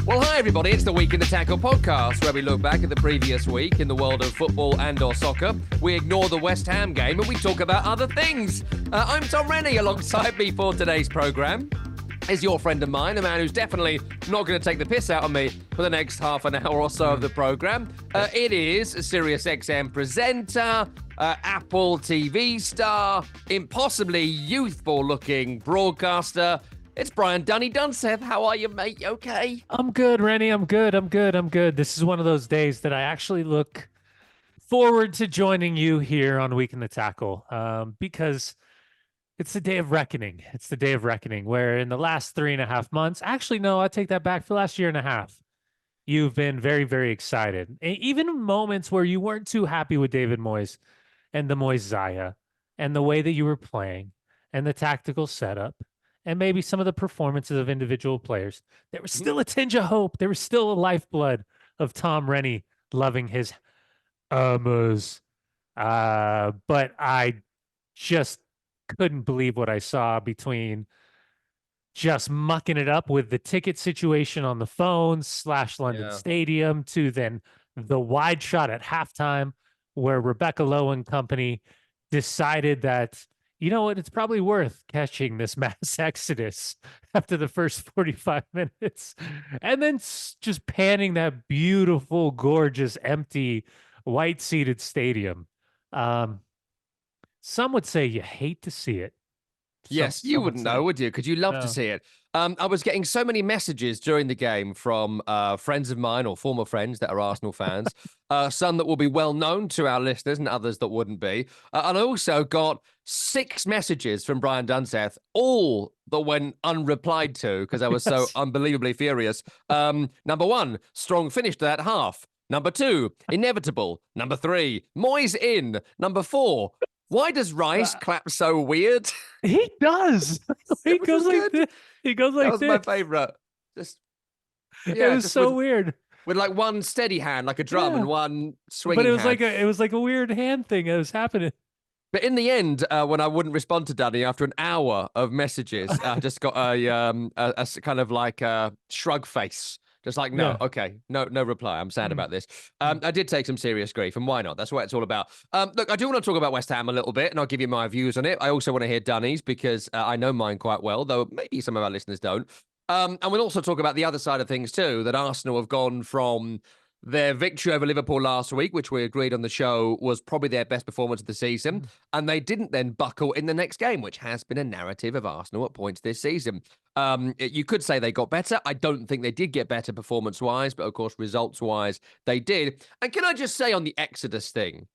Well, hi, everybody. It's the Week in the Tackle podcast, where we look back at the previous week in the world of football and/or soccer. We ignore the West Ham game and we talk about other things. I'm Tom Rennie. Alongside me for today's programme is your friend of mine, a man who's definitely not going to take the piss out of me for the next half an hour or so of the programme. It is a Sirius XM presenter, Apple TV star, impossibly youthful-looking broadcaster. It's Brian Dunseth. How are you, mate? You okay? I'm good, Rennie. I'm good. This is one of those days that I actually look forward to joining you here on Week in the Tackle, because it's the day of reckoning. It's the day of reckoning where in the last 3.5 months, actually, no, I take that back. For the last year and a half, you've been very, very excited. Even in moments where you weren't too happy with David Moyes and the Moyes-Zaya and the way that you were playing and the tactical setup, and maybe some of the performances of individual players, there was still a tinge of hope. There was still a lifeblood of Tom Rennie loving his But I just couldn't believe what I saw between just mucking it up with the ticket situation on the phone / London Stadium to then the wide shot at halftime where Rebecca Lowe and company decided that, you know what, it's probably worth catching this mass exodus after the first 45 minutes and then just panning that beautiful, gorgeous, empty, white-seated stadium. Some would say you hate to see it. Yes, you wouldn't know, would you? Because you love to see it. I was getting so many messages during the game from friends of mine or former friends that are Arsenal fans, some that will be well known to our listeners and others that wouldn't be. And I also got 6 messages from Brian Dunseth, all that went unreplied to because I was so unbelievably furious. Number 1, strong finish to that half. Number 2, inevitable. Number 3, Moyes in. Number 4, why does Rice clap so weird? He does. He goes like this. He goes like this. That was my favourite. It was so weird. With like one steady hand, like a drum, and one swinging hand. But it was like a weird hand thing that was happening. But in the end, when I wouldn't respond to Danny after an hour of messages, I just got a kind of like a shrug face. Just like, okay, no reply. I'm sad about this. I did take some serious grief, and why not? That's what it's all about. Look, I do want to talk about West Ham a little bit, and I'll give you my views on it. I also want to hear Danny's because I know mine quite well, though maybe some of our listeners don't. And we'll also talk about the other side of things too, that Arsenal have gone from their victory over Liverpool last week, which we agreed on the show was probably their best performance of the season, and they didn't then buckle in the next game, which has been a narrative of Arsenal at points this season. You could say they got better. I don't think they did get better performance-wise, but of course, results-wise, they did. And can I just say on the Exodus thing,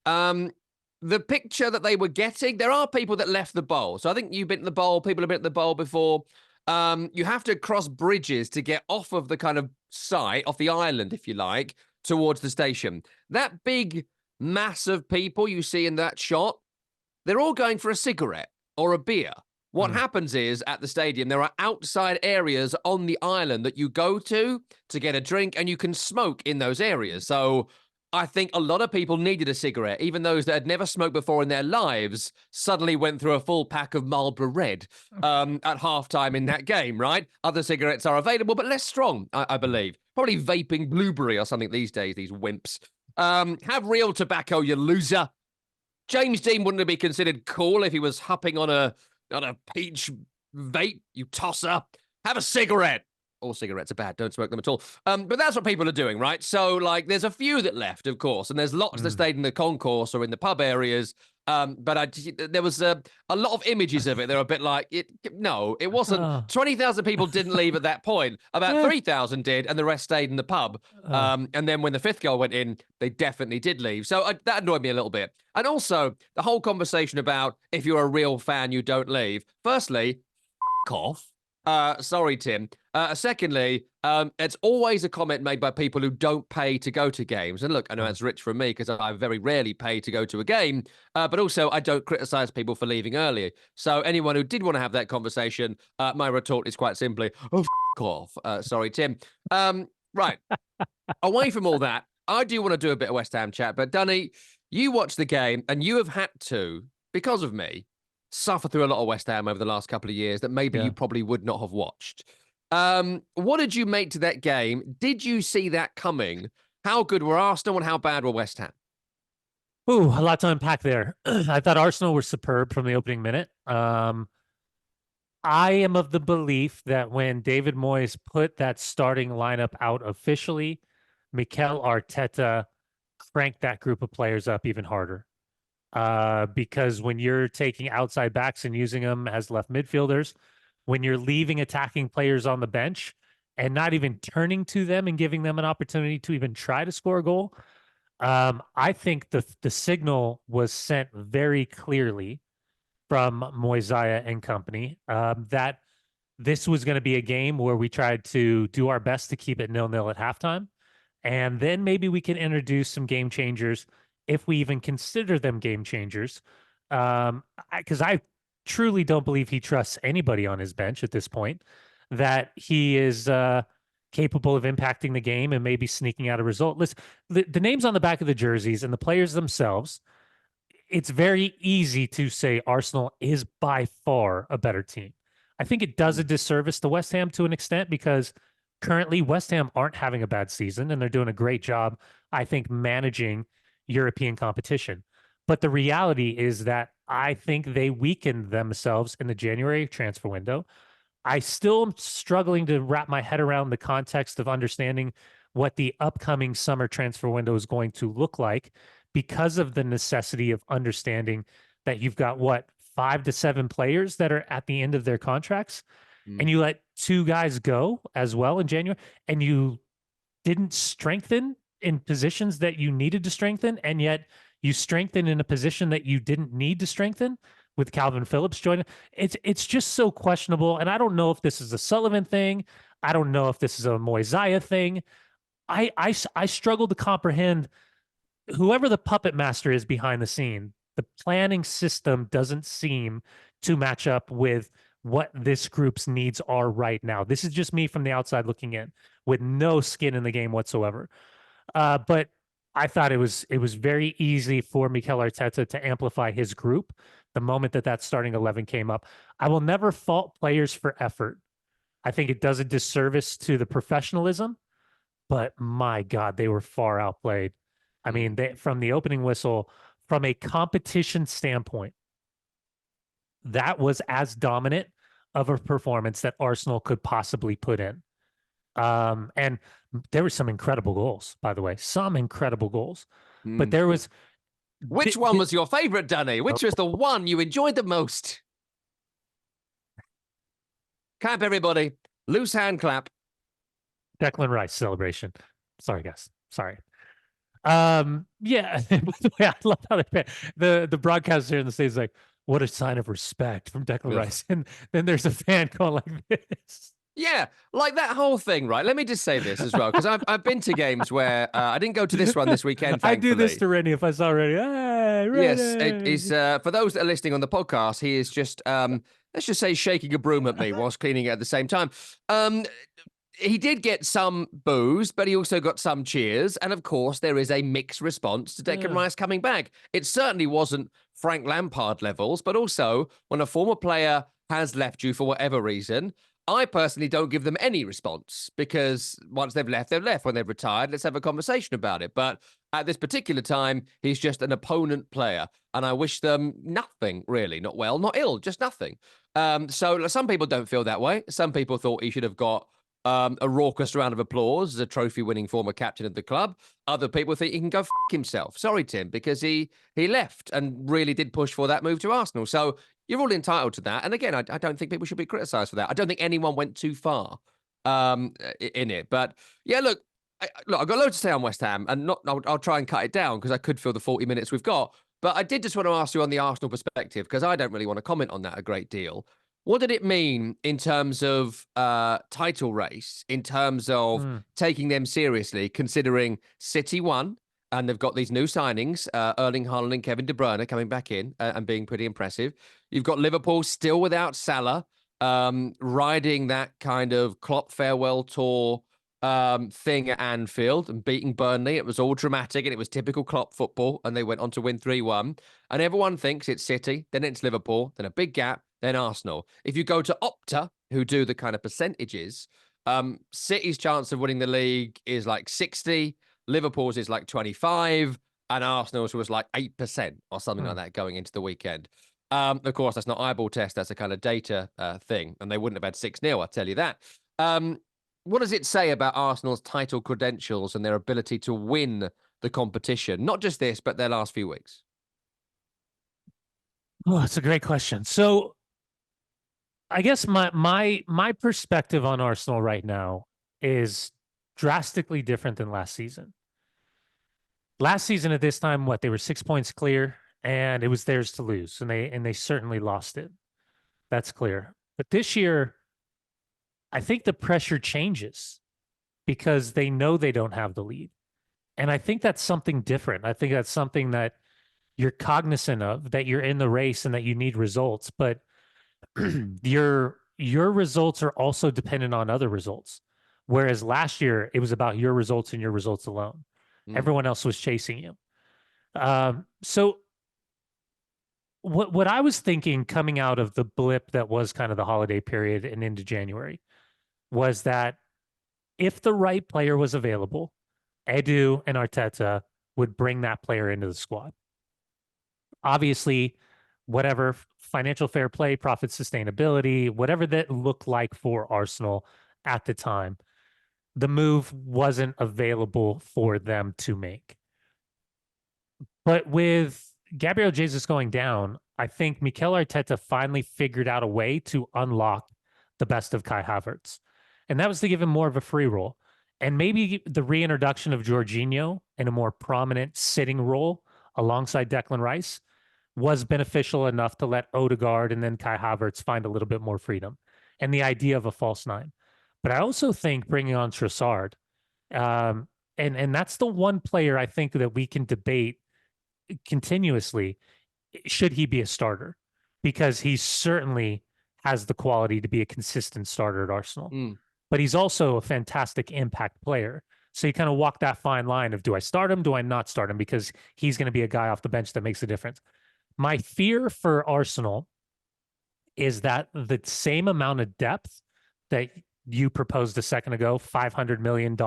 the picture that they were getting, there are people that left the bowl. So I think you've been to the bowl, people have been to the bowl before. You have to cross bridges to get off of the kind of site, off the island, if you like, towards the station. That big mass of people you see in that shot, they're all going for a cigarette or a beer. What happens is, at the stadium, there are outside areas on the island that you go to get a drink, and you can smoke in those areas. So I think a lot of people needed a cigarette. Even those that had never smoked before in their lives suddenly went through a full pack of Marlboro Red at halftime in that game, right? Other cigarettes are available, but less strong, I believe. Probably vaping blueberry or something these days, these wimps. Have real tobacco, you loser. James Dean wouldn't have been considered cool if he was hupping on a peach vape, you tosser. Have a cigarette. All cigarettes are bad. Don't smoke them at all. But that's what people are doing, right? So, like, there's a few that left, of course, and there's lots that stayed in the concourse or in the pub areas. But there was a lot of images of it. They're a bit like, it wasn't. 20,000 people didn't leave at that point. About 3,000 did, and the rest stayed in the pub. And then when the 5th goal went in, they definitely did leave. So that annoyed me a little bit. And also, the whole conversation about if you're a real fan, you don't leave. Firstly, off. Sorry, Tim. Secondly, it's always a comment made by people who don't pay to go to games. And look, I know that's rich from me because I very rarely pay to go to a game, but also I don't criticize people for leaving early. So anyone who did want to have that conversation, my retort is quite simply, off. Sorry, Tim. Right. Away from all that, I do want to do a bit of West Ham chat, but Dunny, you watched the game and you have had to, because of me, suffer through a lot of West Ham over the last couple of years that maybe you probably would not have watched. What did you make to that game? Did you see that coming? How good were Arsenal and how bad were West Ham? Ooh, a lot to unpack there. I thought Arsenal were superb from the opening minute. I am of the belief that when David Moyes put that starting lineup out officially, Mikel Arteta cranked that group of players up even harder. Because when you're taking outside backs and using them as left midfielders, when you're leaving attacking players on the bench and not even turning to them and giving them an opportunity to even try to score a goal, I think the signal was sent very clearly from Moisiah and company that this was going to be a game where we tried to do our best to keep it 0-0 at halftime. And then maybe we can introduce some game changers if we even consider them game changers. Because I truly don't believe he trusts anybody on his bench at this point, that he is capable of impacting the game and maybe sneaking out a result. Listen, the names on the back of the jerseys and the players themselves, it's very easy to say Arsenal is by far a better team. I think it does a disservice to West Ham to an extent because currently West Ham aren't having a bad season and they're doing a great job, I think, managing European competition. But the reality is that I think they weakened themselves in the January transfer window. I still am struggling to wrap my head around the context of understanding what the upcoming summer transfer window is going to look like because of the necessity of understanding that you've got 5 to 7 players that are at the end of their contracts and you let 2 guys go as well in January and you didn't strengthen in positions that you needed to strengthen, and yet you strengthen in a position that you didn't need to strengthen with Calvin Phillips joining. It's just so questionable, and I don't know if this is a Sullivan thing. I don't know if this is a Moisiah thing. I struggle to comprehend whoever the puppet master is behind the scene. The planning system doesn't seem to match up with what this group's needs are right now. This is just me from the outside looking in with no skin in the game whatsoever. But I thought it was very easy for Mikel Arteta to amplify his group the moment that starting 11 came up. I will never fault players for effort. I think it does a disservice to the professionalism, but my God, they were far outplayed. I mean, from the opening whistle, from a competition standpoint, that was as dominant of a performance that Arsenal could possibly put in. And there were some incredible goals, by the way, some incredible goals. But there was. Which one was your favorite, Danny? Which was the one you enjoyed the most? Clap, everybody. Loose hand clap. Declan Rice celebration. Sorry, guys. Sorry. Yeah. By the way, I love how the broadcaster in the States is like, what a sign of respect from Declan Rice. And then there's a fan going like this. Yeah, like that whole thing, right? Let me just say this as well, because I've been to games where I didn't go to this one this weekend, thankfully. I do this to Rennie if I saw Rennie. Hey, Rennie. Yes, it is. For those that are listening on the podcast, he is just, let's just say, shaking a broom at me whilst cleaning it at the same time. He did get some boos, but he also got some cheers. And of course, there is a mixed response to Declan Rice coming back. It certainly wasn't Frank Lampard levels, but also when a former player has left you for whatever reason, I personally don't give them any response because once they've left, they've left. When they've retired, let's have a conversation about it. But at this particular time, he's just an opponent player. And I wish them nothing, really. Not well, not ill, just nothing. So some people don't feel that way. Some people thought he should have got a raucous round of applause as a trophy-winning former captain of the club. Other people think he can go f*** himself. Sorry, Tim, because he left and really did push for that move to Arsenal. So you're all entitled to that. And again, I don't think people should be criticised for that. I don't think anyone went too far in it. But yeah, look, I've got loads to say on West Ham, and I'll try and cut it down because I could fill the 40 minutes we've got. But I did just want to ask you on the Arsenal perspective, because I don't really want to comment on that a great deal. What did it mean in terms of title race, in terms of taking them seriously, considering City won, and they've got these new signings, Erling Haaland and Kevin De Bruyne coming back in and being pretty impressive. You've got Liverpool still without Salah, riding that kind of Klopp farewell tour thing at Anfield and beating Burnley. It was all dramatic and it was typical Klopp football, and they went on to win 3-1. And everyone thinks it's City, then it's Liverpool, then a big gap, then Arsenal. If you go to Opta who do the kind of percentages, City's chance of winning the league is like 60, Liverpool's is like 25, and Arsenal's was like 8% or something like that going into the weekend. Of course, that's not eyeball test. That's a kind of data thing, and they wouldn't have had 6-0, I'll tell you that. What does it say about Arsenal's title credentials and their ability to win the competition? Not just this, but their last few weeks. Oh, that's a great question. So I guess my perspective on Arsenal right now is drastically different than last season. Last season at this time, they were 6 points clear, and it was theirs to lose, and they certainly lost it. That's clear. But this year, I think the pressure changes because they know they don't have the lead. And I think that's something different. I think that's something that you're cognizant of, that you're in the race and that you need results, but your results are also dependent on other results. Whereas last year it was about your results and your results alone. Everyone else was chasing you. So what I was thinking coming out of the blip that was kind of the holiday period and into January was that if the right player was available, Edu and Arteta would bring that player into the squad. Obviously, whatever financial fair play, profit sustainability, whatever that looked like for Arsenal at the time, the move wasn't available for them to make. But with Gabriel Jesus going down, I think Mikel Arteta finally figured out a way to unlock the best of Kai Havertz. And that was to give him more of a free role. And maybe the reintroduction of Jorginho in a more prominent sitting role alongside Declan Rice was beneficial enough to let Odegaard and then Kai Havertz find a little bit more freedom and the idea of a false nine. But I also think bringing on Trossard, and that's the one player I think that we can debate continuously. Should he be a starter? Because he certainly has the quality to be a consistent starter at Arsenal. But he's also a fantastic impact player. So you kind of walk that fine line of, do I start him? Do I not start him? Because he's going to be a guy off the bench that makes a difference. My fear for Arsenal is that the same amount of depth that you proposed a second ago, $500 million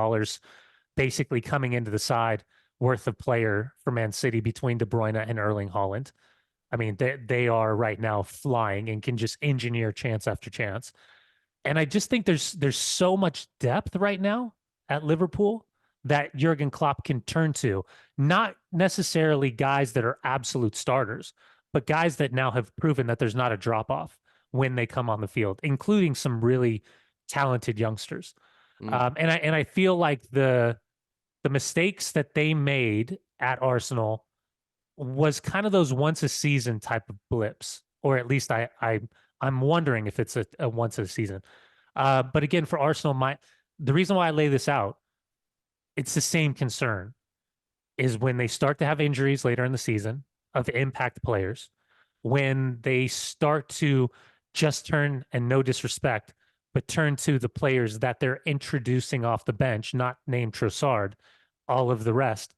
basically coming into the side worth of player for Man City between De Bruyne and Erling Haaland. I mean, they are right now flying and can just engineer chance after chance. And I just think there's so much depth right now at Liverpool that Jurgen Klopp can turn to, not necessarily guys that are absolute starters, but guys that now have proven that there's not a drop off when they come on the field, including some really talented youngsters. And I feel like the mistakes that they made at Arsenal was kind of those once a season type of blips, or at least I'm wondering if it's a once a season. But again, for Arsenal, the reason why I lay this out, it's the same concern, is when they start to have injuries later in the season of impact players, when they start to just turn, and no disrespect, but turn to the players that they're introducing off the bench, not named Trossard, all of the rest.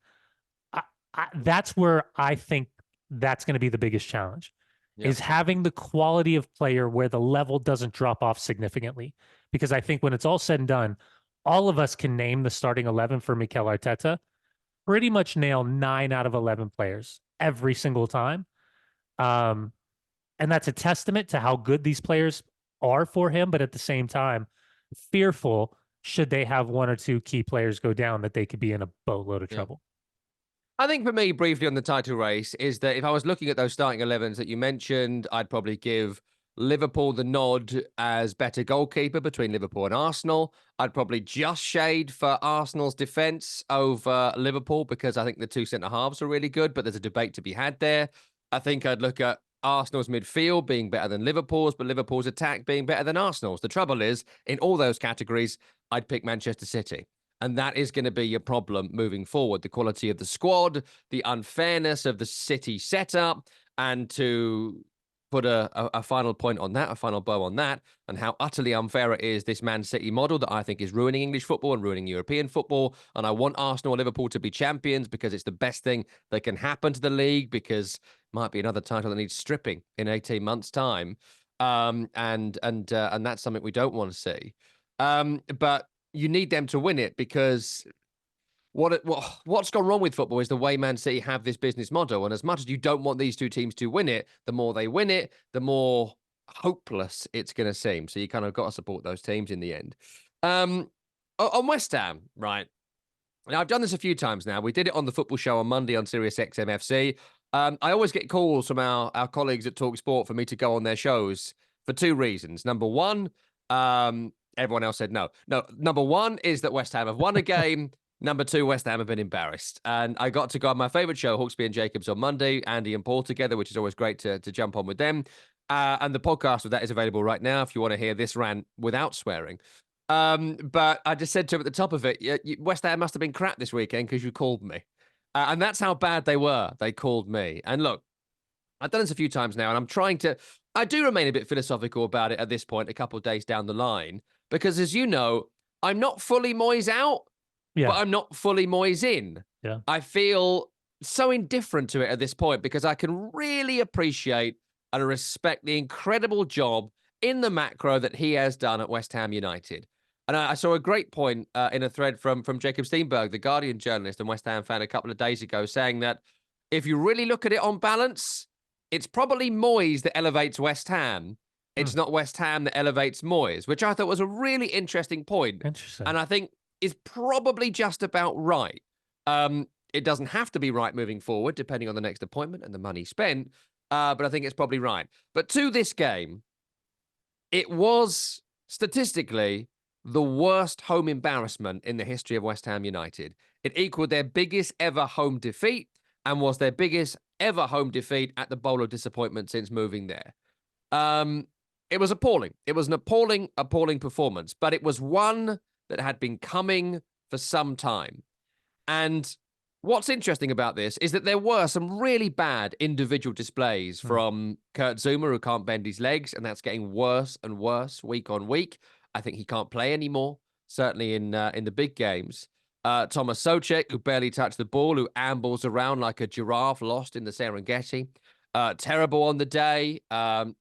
That's where I think that's going to be the biggest challenge. Is having the quality of player where the level doesn't drop off significantly. Because I think when it's all said and done, all of us can name the starting 11 for Mikel Arteta, pretty much nail 9 out of 11 players every single time. And that's a testament to how good these players are for him. But at the same time, fearful, should they have 1 or 2 key players go down, that they could be in a boatload of trouble. I think for me, briefly on the title race, is that if I was looking at those starting 11s that you mentioned, I'd probably give Liverpool the nod as better goalkeeper between Liverpool and Arsenal. I'd probably just shade for Arsenal's defence over Liverpool, because I think the 2 centre-halves are really good, but there's a debate to be had there. I think I'd look at Arsenal's midfield being better than Liverpool's, but Liverpool's attack being better than Arsenal's. The trouble is, in all those categories, I'd pick Manchester City. And that is going to be your problem moving forward. The quality of the squad, the unfairness of the City setup, and to put a final point on that, a final bow on that, and how utterly unfair it is, this Man City model that I think is ruining English football and ruining European football. And I want Arsenal and Liverpool to be champions because it's the best thing that can happen to the league, because it might be another title that needs stripping in 18 months' time. and that's something we don't want to see. But you need them to win it, because what's gone wrong with football is the way Man City have this business model. And as much as you don't want these two teams to win it, the more they win it, the more hopeless it's going to seem. So you kind of got to support those teams in the end. On West Ham, right? Now, I've done this a few times now. We did it on the football show on Monday on Sirius XM FC. I always get calls from our colleagues at Talk Sport for me to go on their shows for two reasons. Number one, everyone else said no. No, number one is that West Ham have won a game. Number two, West Ham have been embarrassed. And I got to go on my favourite show, Hawksby and Jacobs, on Monday, Andy and Paul together, which is always great to jump on with them. And the podcast of that is available right now if you want to hear this rant without swearing. But I just said to him at the top of it, West Ham must have been crap this weekend because you called me. And that's how bad they were. They called me. And look, I've done this a few times now, and I do remain a bit philosophical about it at this point, a couple of days down the line, because as you know, I'm not fully Moyes out, but I'm not fully Moyes in. Yeah. I feel so indifferent to it at this point because I can really appreciate and respect the incredible job in the macro that he has done at West Ham United. And I saw a great point in a thread from Jacob Steenberg, the Guardian journalist and West Ham fan, a couple of days ago, saying that if you really look at it on balance, it's probably Moyes that elevates West Ham. It's not West Ham that elevates Moyes, which I thought was a really interesting point. Interesting. And I think is probably just about right. It doesn't have to be right moving forward, depending on the next appointment and the money spent. But I think it's probably right. But to this game, it was statistically the worst home embarrassment in the history of West Ham United. It equaled their biggest ever home defeat and was their biggest ever home defeat at the Bowl of Disappointment since moving there. It was appalling. It was an appalling performance, but it was one that had been coming for some time. And what's interesting about this is that there were some really bad individual displays from Kurt Zouma, who can't bend his legs, and that's getting worse and worse week on week. I think he can't play anymore, certainly in the big games. Thomas Soucek, who barely touched the ball, who ambles around like a giraffe lost in the Serengeti. Terrible on the day,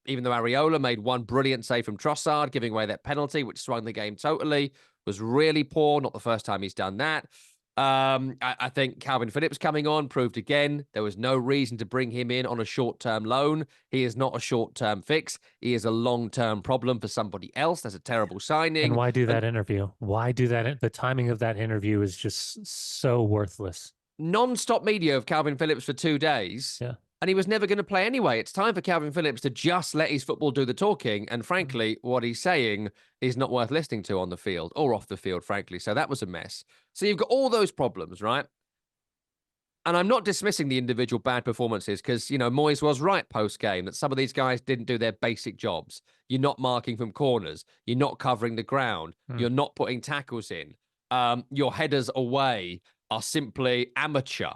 even though Areola made one brilliant save from Trossard, giving away that penalty, which swung the game totally, was really poor. Not the first time he's done that. I think Calvin Phillips coming on proved again there was no reason to bring him in on a short-term loan. He is not a short-term fix. He is a long-term problem for somebody else. That's a terrible signing. And why do that interview? Why do that? The timing of that interview is just so worthless. Non-stop media of Calvin Phillips for 2 days. Yeah. And he was never going to play anyway. It's time for Calvin Phillips to just let his football do the talking. And frankly, what he's saying is not worth listening to on the field or off the field, frankly. So that was a mess. So you've got all those problems, right? And I'm not dismissing the individual bad performances because, Moyes was right post-game that some of these guys didn't do their basic jobs. You're not marking from corners. You're not covering the ground. You're not putting tackles in. Your headers away are simply amateur.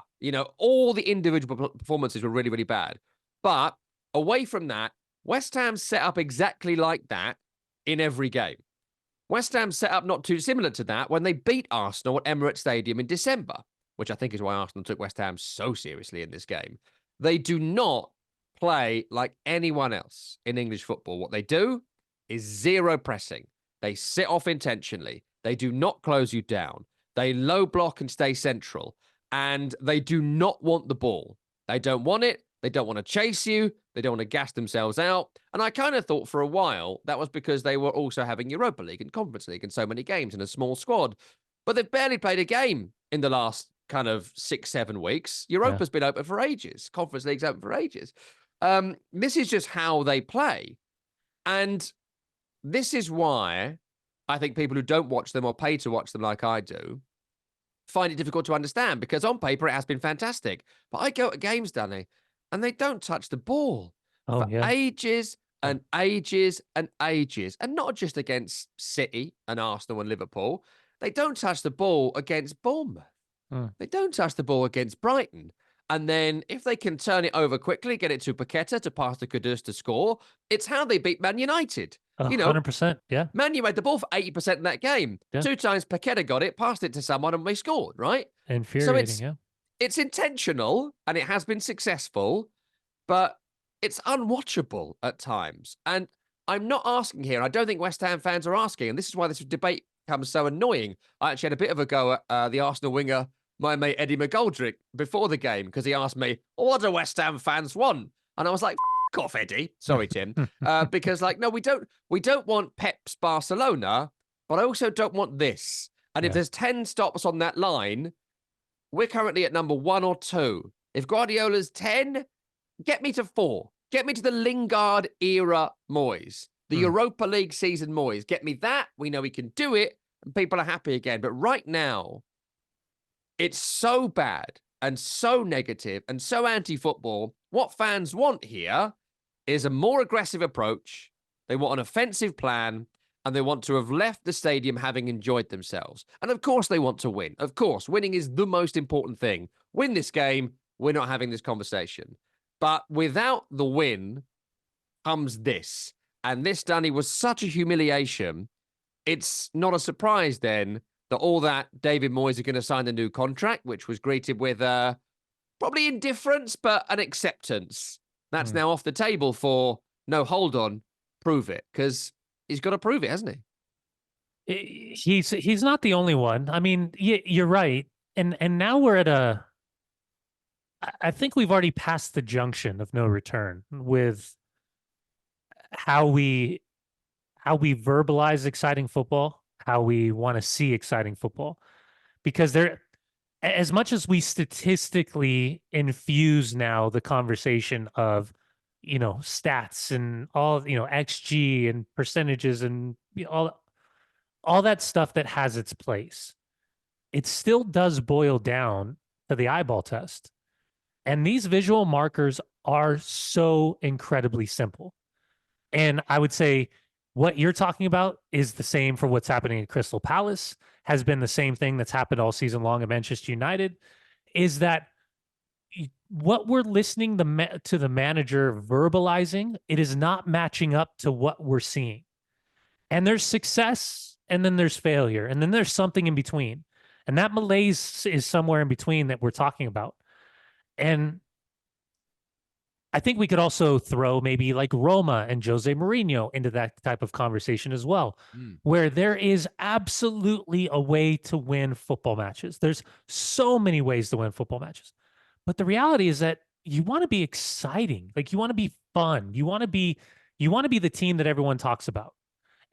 All the individual performances were really, really bad. But away from that, West Ham set up exactly like that in every game. West Ham set up not too similar to that when they beat Arsenal at Emirates Stadium in December, which I think is why Arsenal took West Ham so seriously in this game. They do not play like anyone else in English football. What they do is zero pressing. They sit off intentionally. They do not close you down. They low block and stay central. And they do not want the ball. They don't want it. They don't want to chase you. They don't want to gas themselves out. And I kind of thought for a while that was because they were also having Europa League and Conference League and so many games in a small squad. But they've barely played a game in the last kind of 6-7 weeks. Europa's been open for ages. Conference League's open for ages. This is just how they play. And this is why I think people who don't watch them or pay to watch them like I do find it difficult to understand, because on paper it has been fantastic. But I go to games, Danny, and they don't touch the ball for ages and ages and ages. And not just against City and Arsenal and Liverpool. They don't touch the ball against Bournemouth. They don't touch the ball against Brighton. And then if they can turn it over quickly, get it to Paqueta to pass to Kudus to score, it's how they beat Man United. 100%, yeah. Man U had the ball for 80% in that game. Yeah. 2 times Paqueta got it, passed it to someone, and we scored, right? Infuriating, It's intentional, and it has been successful, but it's unwatchable at times. And I'm not asking here. I don't think West Ham fans are asking, and this is why this debate becomes so annoying. I actually had a bit of a go at the Arsenal winger, my mate Eddie McGoldrick, before the game because he asked me, "What do West Ham fans want?" And I was like, "F off, Eddie." Sorry, Tim, because like, no, we don't want Pep's Barcelona, but I also don't want this. And if there's 10 stops on that line, we're currently at number 1 or 2. If Guardiola's 10, get me to 4. Get me to the Lingard era Moyes, the Europa League season Moyes. Get me that. We know we can do it, and people are happy again. But right now, it's so bad and so negative and so anti-football. What fans want here is a more aggressive approach. They want an offensive plan, and they want to have left the stadium having enjoyed themselves. And of course, they want to win. Of course, winning is the most important thing. Win this game, we're not having this conversation. But without the win comes this. And this, Danny, was such a humiliation. It's not a surprise then that all that David Moyes are going to sign a new contract, which was greeted with probably indifference, but an acceptance. That's now off the table for, no, hold on, prove it. Because he's got to prove it, hasn't he? He's not the only one. I mean, you're right. And now we're at I think we've already passed the junction of no return with how we verbalize exciting football, how we want to see exciting football. Because there, as much as we statistically infuse now the conversation of, stats and all, XG and percentages and all that stuff that has its place, it still does boil down to the eyeball test. And these visual markers are so incredibly simple. And I would say what you're talking about is the same for what's happening at Crystal Palace, has been the same thing that's happened all season long at Manchester United, is that what we're listening to the manager verbalizing, it is not matching up to what we're seeing. And there's success, and then there's failure, and then there's something in between. And that malaise is somewhere in between that we're talking about. And I think we could also throw maybe like Roma and Jose Mourinho into that type of conversation as well, where there is absolutely a way to win football matches. There's so many ways to win football matches. But the reality is that you want to be exciting. Like, you want to be fun. You want to be the team that everyone talks about.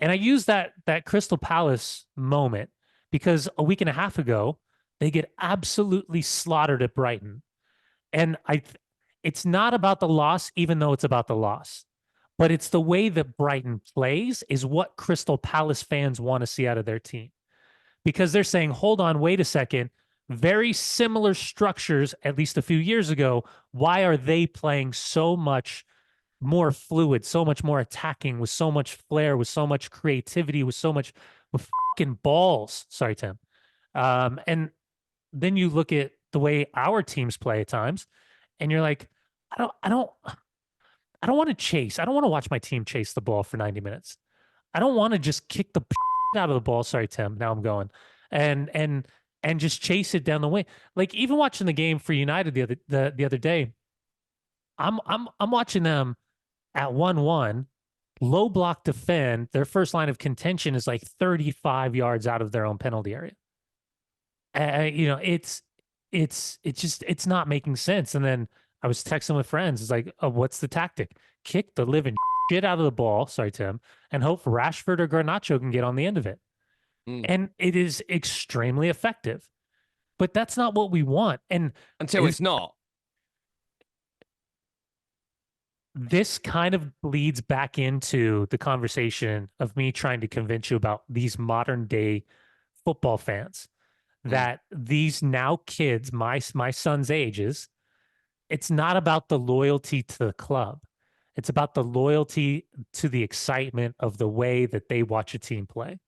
And I use that Crystal Palace moment because a week and a half ago, they get absolutely slaughtered at Brighton. And it's not about the loss, even though it's about the loss, but it's the way that Brighton plays is what Crystal Palace fans want to see out of their team, because they're saying, hold on, wait a second. Very similar structures, at least a few years ago. Why are they playing so much more fluid, so much more attacking, with so much flair, with so much creativity, with fucking balls? Sorry, Tim. And then you look at the way our teams play at times, and you're like, I don't want to chase. I don't want to watch my team chase the ball for 90 minutes. I don't want to just kick the out of the ball. Sorry, Tim. Now I'm going and just chase it down the way. Like, even watching the game for United the other day, I'm watching them at 1-1, low block defend. Their first line of contention is like 35 yards out of their own penalty area. It's not making sense. And then I was texting with friends. It's like, oh, what's the tactic? Kick the living shit out of the ball. Sorry, Tim. And hope Rashford or Garnacho can get on the end of it. And it is extremely effective. But that's not what we want. And until it's not. This kind of bleeds back into the conversation of me trying to convince you about these modern day football fans. That these now kids, my son's ages, it's not about the loyalty to the club. It's about the loyalty to the excitement of the way that they watch a team play.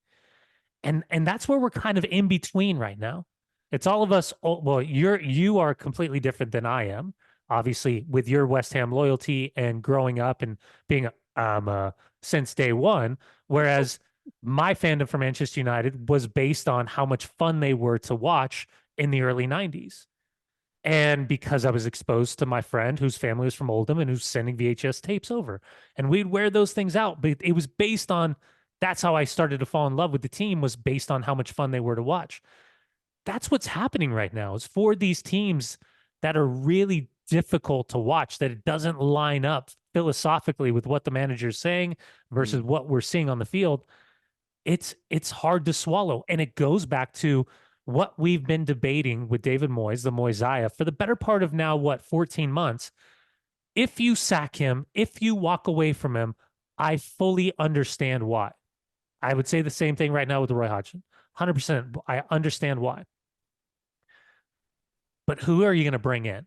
And that's where we're kind of in between right now. It's all of us. Well, you are completely different than I am, obviously, with your West Ham loyalty and growing up and being since day one, whereas my fandom for Manchester United was based on how much fun they were to watch in the early 90s. And because I was exposed to my friend whose family was from Oldham and who's sending VHS tapes over, and we'd wear those things out. But it was based on, that's how I started to fall in love with the team, was based on how much fun they were to watch. That's what's happening right now, is for these teams that are really difficult to watch, that it doesn't line up philosophically with what the manager's saying versus what we're seeing on the field. It's hard to swallow. And it goes back to what we've been debating with David Moyes, the Moyesiah, for the better part of now, 14 months. If you sack him, if you walk away from him, I fully understand why. I would say the same thing right now with Roy Hodgson. 100%. I understand why. But who are you going to bring in?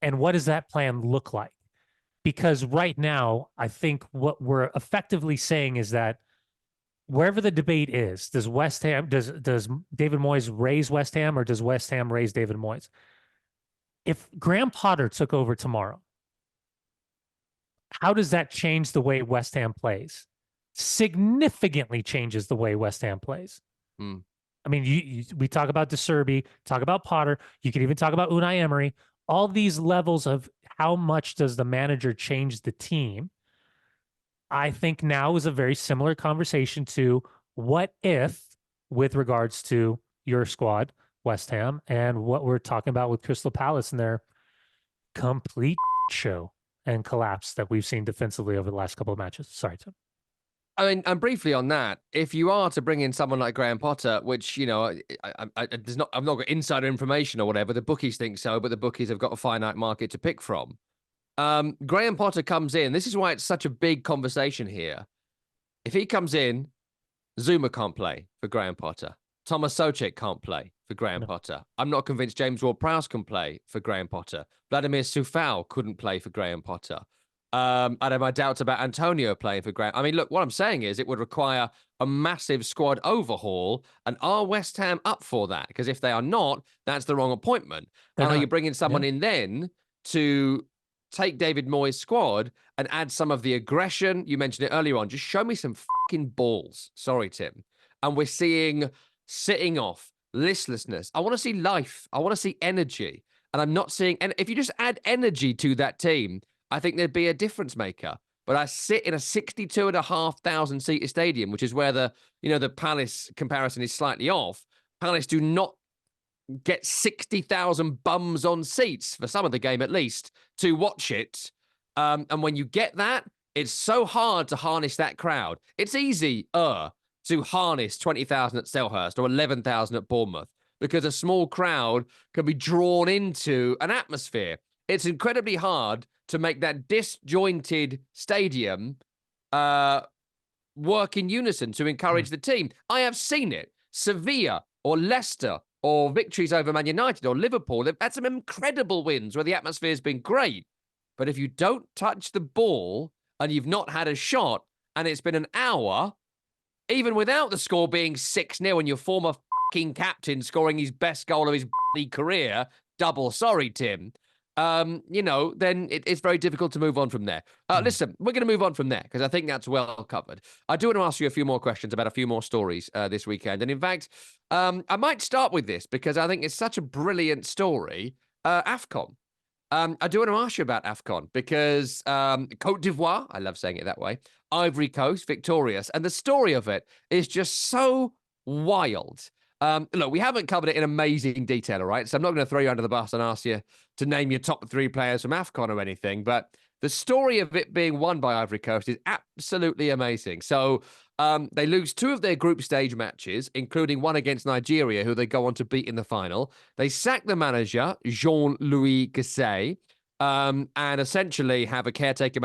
And what does that plan look like? Because right now, I think what we're effectively saying is that wherever the debate is, does David Moyes raise West Ham, or does West Ham raise David Moyes? If Graham Potter took over tomorrow, how does that change the way West Ham plays? Significantly changes the way West Ham plays. I mean, we talk about De Zerbi, talk about Potter. You can even talk about Unai Emery. All these levels of how much does the manager change the team? I think now is a very similar conversation to what if, with regards to your squad, West Ham, and what we're talking about with Crystal Palace and their complete show and collapse that we've seen defensively over the last couple of matches. Sorry, Tim. I mean, and briefly on that, if you are to bring in someone like Graham Potter, which, you know, I've not got insider information or whatever, the bookies think so, but the bookies have got a finite market to pick from. Graham Potter comes in. This is why it's such a big conversation here. If he comes in, Zuma can't play for Graham Potter. Thomas Soucek can't play for Graham Potter. I'm not convinced James Ward-Prowse can play for Graham Potter. Vladimir Soufal couldn't play for Graham Potter. I have my doubts about Antonio playing for Graham. I mean, look, what I'm saying is it would require a massive squad overhaul. And are West Ham up for that? Because if they are not, that's the wrong appointment. And are you bringing someone in then to take David Moyes' squad and add some of the aggression? You mentioned it earlier on. Just show me some fucking balls. Sorry, Tim. And we're seeing sitting off, listlessness. I want to see life. I want to see energy. And I'm not seeing, and if you just add energy to that team, I think there'd be a difference maker. But I sit in a 62,500 seater stadium, which is where the Palace comparison is slightly off. Palace do not get 60,000 bums on seats for some of the game, at least, to watch it. And when you get that, it's so hard to harness that crowd. It's easy to harness 20,000 at Selhurst or 11,000 at Bournemouth, because a small crowd can be drawn into an atmosphere. It's incredibly hard to make that disjointed stadium work in unison to encourage the team. I have seen it. Sevilla or Leicester or victories over Man United or Liverpool, they've had some incredible wins where the atmosphere has been great. But if you don't touch the ball and you've not had a shot and it's been an hour, even without the score being 6-0 and your former fucking captain scoring his best goal of his career, double sorry, Tim, then it's very difficult to move on from there. Listen, we're going to move on from there because I think that's well covered. I do want to ask you a few more questions about a few more stories this weekend. And in fact, I might start with this because I think it's such a brilliant story. AFCON. I do want to ask you about AFCON because Côte d'Ivoire, I love saying it that way, Ivory Coast, victorious. And the story of it is just so wild. Look, we haven't covered it in amazing detail, all right? So I'm not going to throw you under the bus and ask you to name your top 3 players from AFCON or anything, but the story of it being won by Ivory Coast is absolutely amazing. So they lose 2 of their group stage matches, including one against Nigeria, who they go on to beat in the final. They sack the manager, Jean-Louis Gasset, and essentially have a caretaker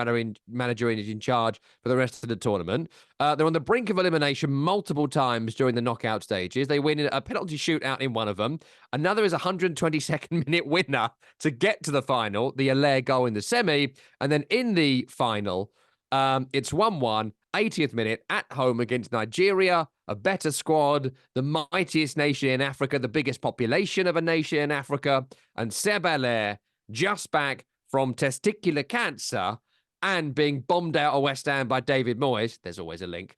manager in charge for the rest of the tournament. They're on the brink of elimination multiple times during the knockout stages. They win a penalty shootout in one of them. Another is a 122nd minute winner to get to the final, the Allaire goal in the semi. And then in the final, it's 1-1, 80th minute at home against Nigeria, a better squad, the mightiest nation in Africa, the biggest population of a nation in Africa, and Seb Allaire, just back from testicular cancer and being bombed out of West Ham by David Moyes, there's always a link,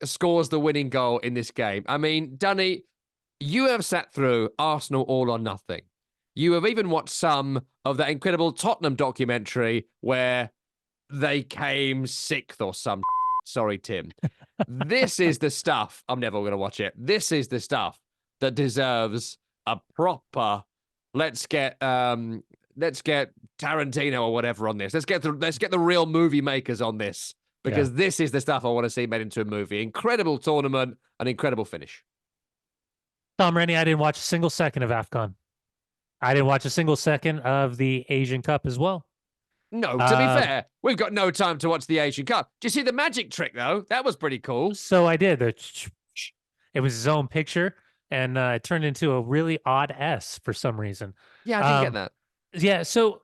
scores the winning goal in this game. I mean, Dunny, you have sat through Arsenal all or nothing. You have even watched some of that incredible Tottenham documentary where they came sixth or some. Sorry, Tim. This is the stuff. I'm never going to watch it. This is the stuff that deserves a proper. Let's get Tarantino or whatever on this. Let's get the real movie makers on this, because this is the stuff I want to see made into a movie. Incredible tournament, an incredible finish. Tom, Rennie, I didn't watch a single second of AFCON. I didn't watch a single second of the Asian Cup as well. No, to be fair, we've got no time to watch the Asian Cup. Did you see the magic trick, though? That was pretty cool. So I did. It was his own picture, and it turned into a really odd S for some reason. Yeah, I didn't get that. Yeah, so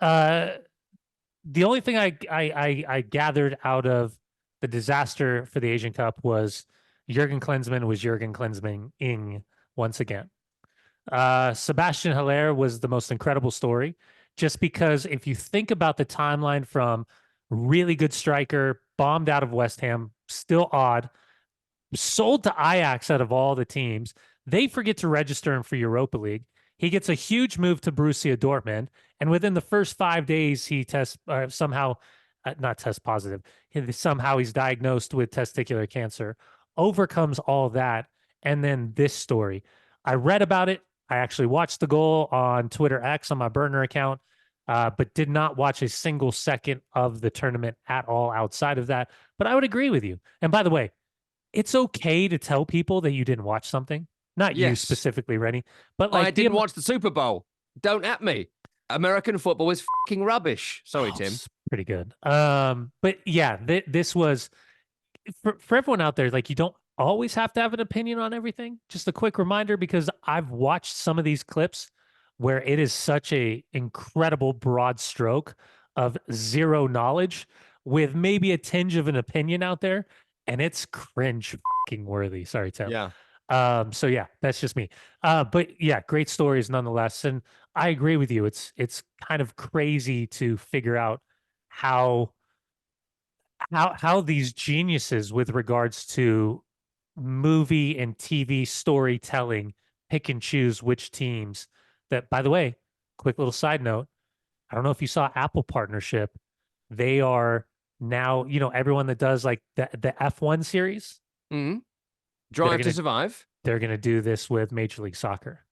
the only thing I gathered out of the disaster for the Asian Cup was Jurgen Klinsmann was Jurgen Klinsmann-ing once again. Sebastian Haller was the most incredible story, just because if you think about the timeline from really good striker, bombed out of West Ham, still odd, sold to Ajax out of all the teams, they forget to register him for Europa League. He gets a huge move to Borussia Dortmund, and within the first 5 days, he tests somehow, not test positive, somehow he's diagnosed with testicular cancer, overcomes all that, and then this story. I read about it. I actually watched the goal on Twitter X on my burner account, but did not watch a single second of the tournament at all outside of that. But I would agree with you. And by the way, it's okay to tell people that you didn't watch something. Not you specifically, Rennie, but like I didn't watch the Super Bowl. Don't at me. American football is fucking rubbish. Sorry, Tim. Pretty good. But yeah, this was for everyone out there. Like, you don't always have to have an opinion on everything. Just a quick reminder, because I've watched some of these clips where it is such a incredible broad stroke of zero knowledge with maybe a tinge of an opinion out there, and it's cringe fucking worthy. Sorry, Tim. Yeah. So yeah, that's just me. But yeah, great stories nonetheless. And I agree with you. It's kind of crazy to figure out how these geniuses with regards to movie and TV storytelling pick and choose which teams that, by the way, quick little side note, I don't know if you saw Apple partnership. They are now, everyone that does like the F1 series. Mm-hmm. Drive to Survive. They're going to do this with Major League Soccer.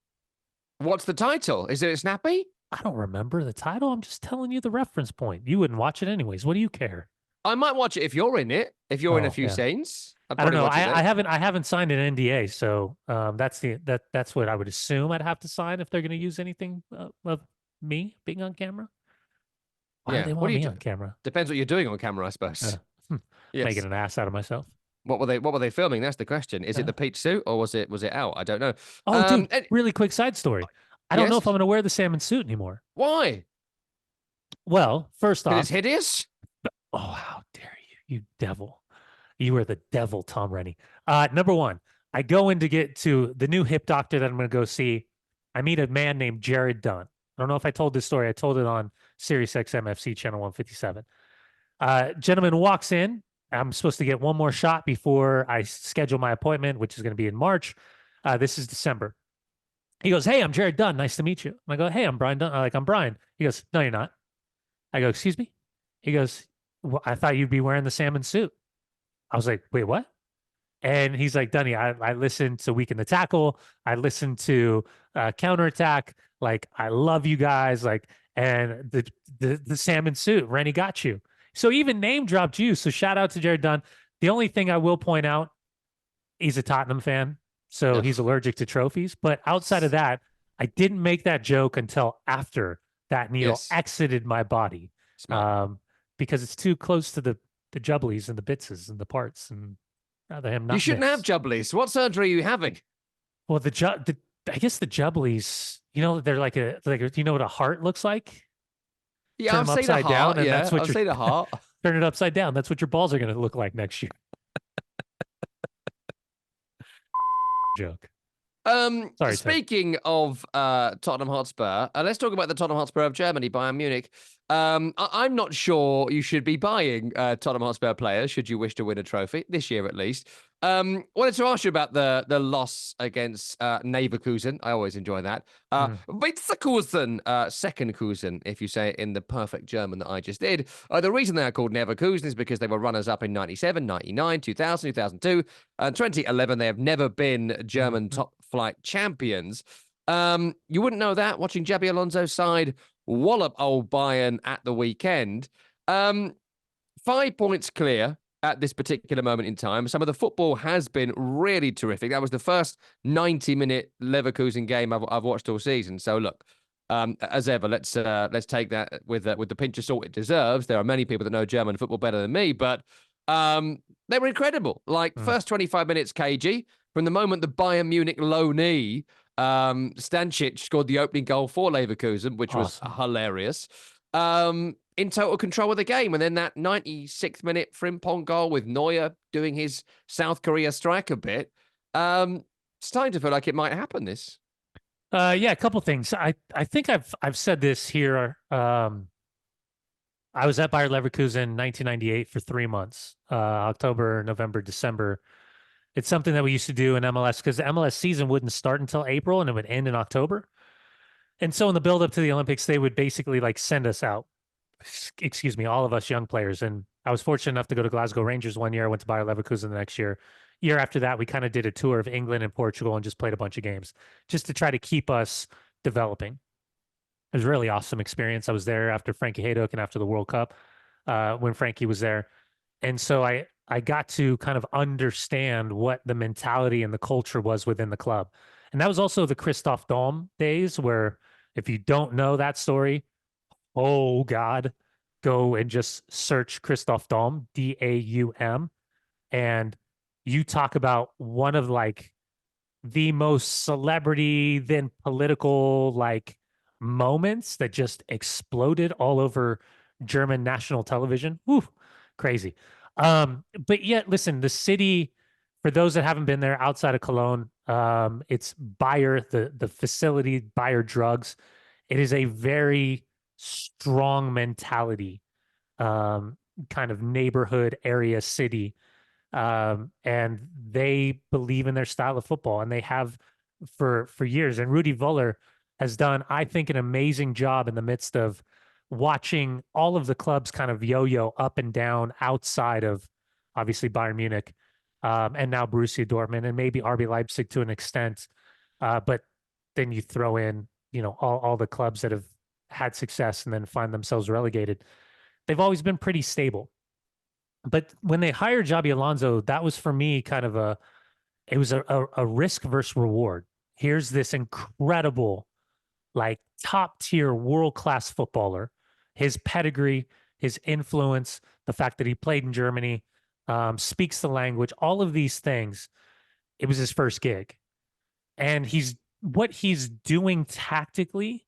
What's the title? Is it snappy? I don't remember the title. I'm just telling you the reference point. You wouldn't watch it anyways. What do you care? I might watch it if you're in it. If you're in a few scenes. I don't know. I haven't signed an NDA, so that's what I would assume I'd have to sign if they're going to use anything of me being on camera. Why do they want me on camera? Depends what you're doing on camera, I suppose. Making an ass out of myself. What were they filming? That's the question. Is it the peach suit, or was it out? I don't know. Oh, dude, really quick side story. I don't know if I'm going to wear the salmon suit anymore. Why? Well, first off, it's hideous. Oh, how dare you devil! You are the devil, Tom Rennie. Number one, I go in to get to the new hip doctor that I'm going to go see. I meet a man named Jared Dunn. I don't know if I told this story. I told it on Sirius XM FC channel 157. Gentleman walks in. I'm supposed to get one more shot before I schedule my appointment, which is going to be in March. This is December. He goes, "Hey, I'm Jared Dunn. Nice to meet you." I go, "Hey, I'm Brian Dunn." I'm Brian. He goes, "No, you're not." I go, "Excuse me?" He goes, "Well, I thought you'd be wearing the salmon suit." I was like, "Wait, what?" And he's like, "Dunny, I listened to Week in the Tackle. I listened to Counterattack. Like, I love you guys. Like, and the salmon suit, Rennie got you." So even name dropped you. So shout out to Jared Dunn. The only thing I will point out, he's a Tottenham fan, so he's allergic to trophies. But outside of that, I didn't make that joke until after that needle exited my body, because it's too close to the jubblies and the bitses and the parts, and rather him not. You shouldn't have jubblies. What surgery are you having? Well, I guess the jubblies, they're like you know what a heart looks like? Yeah, I'll say the heart. Down, and that's what I'll say the heart. Turn it upside down. That's what your balls are going to look like next year. Joke. Sorry, Tim. Speaking of Tottenham Hotspur, let's talk about the Tottenham Hotspur of Germany, Bayern Munich. I'm not sure you should be buying Tottenham Hotspur players should you wish to win a trophy this year, at least. Wanted to ask you about the loss against Neverkusen. I always enjoy that. Leverkusen, second Kusen, if you say it in the perfect German that I just did. The reason they are called Neverkusen is because they were runners-up in 97, 99, 2000, 2002, and 2011. They have never been German top-flight champions. You wouldn't know that watching Xabi Alonso's side wallop old Bayern at the weekend. 5 points clear at this particular moment in time. Some of the football has been really terrific. That was the first 90-minute Leverkusen game I've watched all season. So look, as ever, let's take that with the pinch of salt it deserves. There are many people that know German football better than me, but they were incredible. Like first 25 minutes, KG, from the moment the Bayern Munich low knee, Stančić scored the opening goal for Leverkusen, which was hilarious. In total control of the game. And then that 96th minute Frimpong goal with Neuer doing his South Korea striker bit. It's starting to feel like it might happen, this. Yeah, a couple things. I think I've said this here. I was at Bayer Leverkusen 1998 for 3 months, October, November, December. It's something that we used to do in MLS because the MLS season wouldn't start until April and it would end in October. And so in the build up to the Olympics, they would basically like send us out, excuse me, all of us young players. And I was fortunate enough to go to Glasgow Rangers one year. I went to Bayer Leverkusen the next year. Year after that, we kind of did a tour of England and Portugal and just played a bunch of games just to try to keep us developing. It was a really awesome experience. I was there after Frankie Haydock and after the World Cup when Frankie was there. And so I got to kind of understand what the mentality and the culture was within the club. And that was also the Christoph Daum days where if you don't know that story, oh God, go and just search Christoph Daum, Daum. And you talk about one of like the most celebrity, then political like moments that just exploded all over German national television. Whew, crazy. But yet, listen, the city, for those that haven't been there outside of Cologne, it's Bayer, the facility, Bayer Drugs. It is a very strong mentality, kind of neighborhood area city. And they believe in their style of football, and they have for years. And Rudi Völler has done, I think, an amazing job in the midst of watching all of the clubs kind of yo-yo up and down outside of obviously Bayern Munich, and now Borussia Dortmund and maybe RB Leipzig to an extent. But then you throw in, you know, all the clubs that have had success and then find themselves relegated. They've always been pretty stable. But when they hired Xabi Alonso, that was for me kind of a risk versus reward. Here's this incredible, like top tier world class footballer, his pedigree, his influence, the fact that he played in Germany, speaks the language, all of these things. It was his first gig. And what he's doing tactically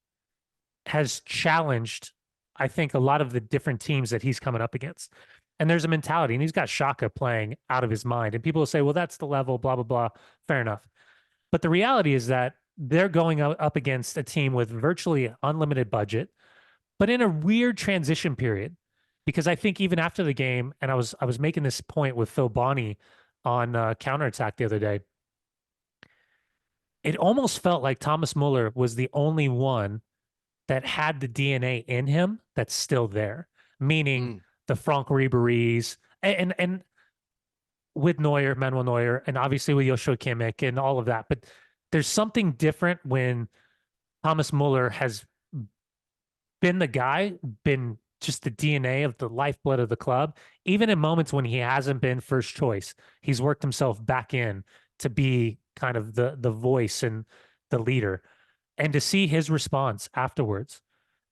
has challenged, I think, a lot of the different teams that he's coming up against. And there's a mentality, and he's got Xhaka playing out of his mind. And people will say, well, that's the level, blah, blah, blah. Fair enough. But the reality is that they're going up against a team with virtually unlimited budget, but in a weird transition period. Because I think even after the game, and I was making this point with Phil Bonney on Counterattack the other day, it almost felt like Thomas Muller was the only one that had the DNA in him that's still there, meaning the Franck Ribéry's and with Neuer, Manuel Neuer, and obviously with Joshua Kimmich and all of that. But there's something different when Thomas Muller has been the guy, been just the DNA of the lifeblood of the club. Even in moments when he hasn't been first choice, he's worked himself back in to be kind of the voice and the leader. And to see his response afterwards,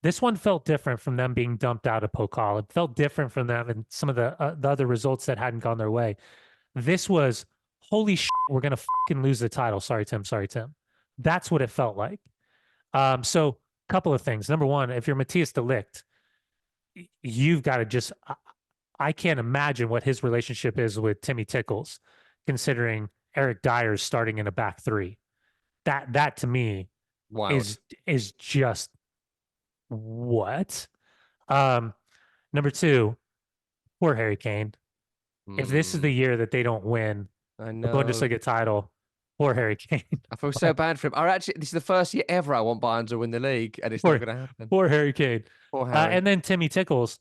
this one felt different from them being dumped out of Pokal. It felt different from them and some of the other results that hadn't gone their way. This was, holy shit, we're going to fucking lose the title. Sorry, Tim. Sorry, Tim. That's what it felt like. So a couple of things. Number one, if you're Matthias de Ligt, you've got to just, I can't imagine what his relationship is with Timmy Tickles, considering Eric Dyer's starting in a back three. That to me Wild. is just what. Number two, poor Harry Kane. If this is the year that they don't win I the know. Bundesliga title, poor Harry Kane. I feel so bad for him. This is the first year ever I want Bayern to win the league, and it's poor, not going to happen. Poor Harry Kane. Poor Harry. And then Timmy Tickles.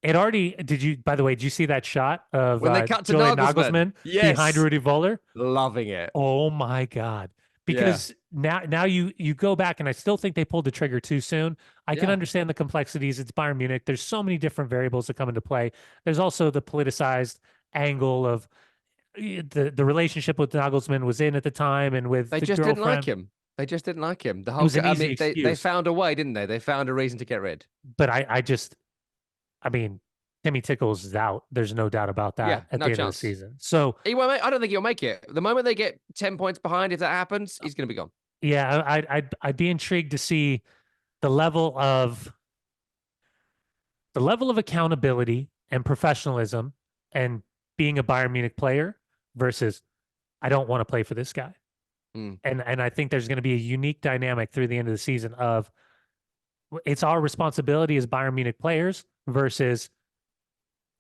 By the way, did you see that shot of When they cut to Julian Nagelsmann, yes, behind Rudy Voller? loving it. Oh my God. Because now you go back, and I still think they pulled the trigger too soon. I can understand the complexities. It's Bayern Munich. There's so many different variables that come into play. There's also the politicized angle of the relationship with Nagelsmann was in at the time, and with They the just girlfriend. didn't like him. They just didn't like him. The whole. It was an I easy mean, they excuse. found a way, didn't they? They found a reason to get rid. But I mean, Timmy Tickles is out. There's no doubt about that at the end of the season. So he won't I don't think he'll make it. The moment they get 10 points behind, if that happens, he's going to be gone. Yeah, I'd be intrigued to see the level of accountability and professionalism and being a Bayern Munich player versus I don't want to play for this guy. And I think there's going to be a unique dynamic through the end of the season of it's our responsibility as Bayern Munich players versus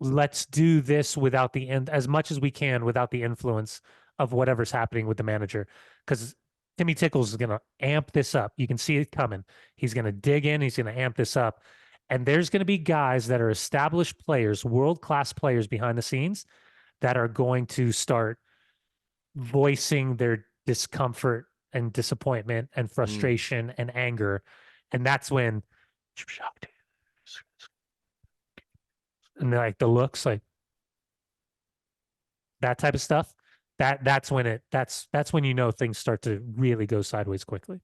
let's do this without the end as much as we can without the influence of whatever's happening with the manager. Because Timmy Tickles is going to amp this up. You can see it coming. He's going to dig in. He's going to amp this up. And there's going to be guys that are established players, world-class players behind the scenes that are going to start voicing their discomfort and disappointment and frustration and anger. And that's when and like the looks, like that type of stuff, that's when you know things start to really go sideways quickly.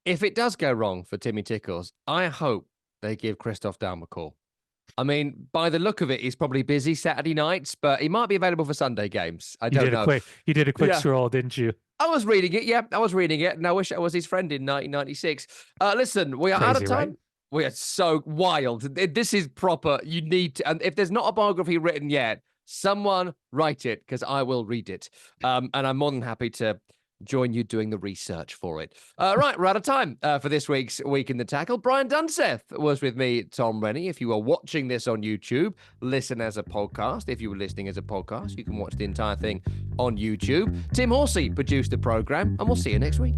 If it does go wrong for Timmy Tickles, I hope they give Christoph Daum a call. I mean, by the look of it, he's probably busy Saturday nights, but he might be available for Sunday games. I don't know. You did a quick scroll, didn't you? I was reading it. Yeah, I was reading it, and I wish I was his friend in 1996. Listen, we are out of time. Right? We are so wild. This is proper. You need to, and if there's not a biography written yet, someone write it because I will read it. And I'm more than happy to join you doing the research for it. Right, we're out of time for this week's Week in the Tackle. Brian Dunseth was with me, Tom Rennie. If you are watching this on YouTube, listen as a podcast. If you were listening as a podcast, you can watch the entire thing on YouTube. Tim Horsey produced the program, and we'll see you next week.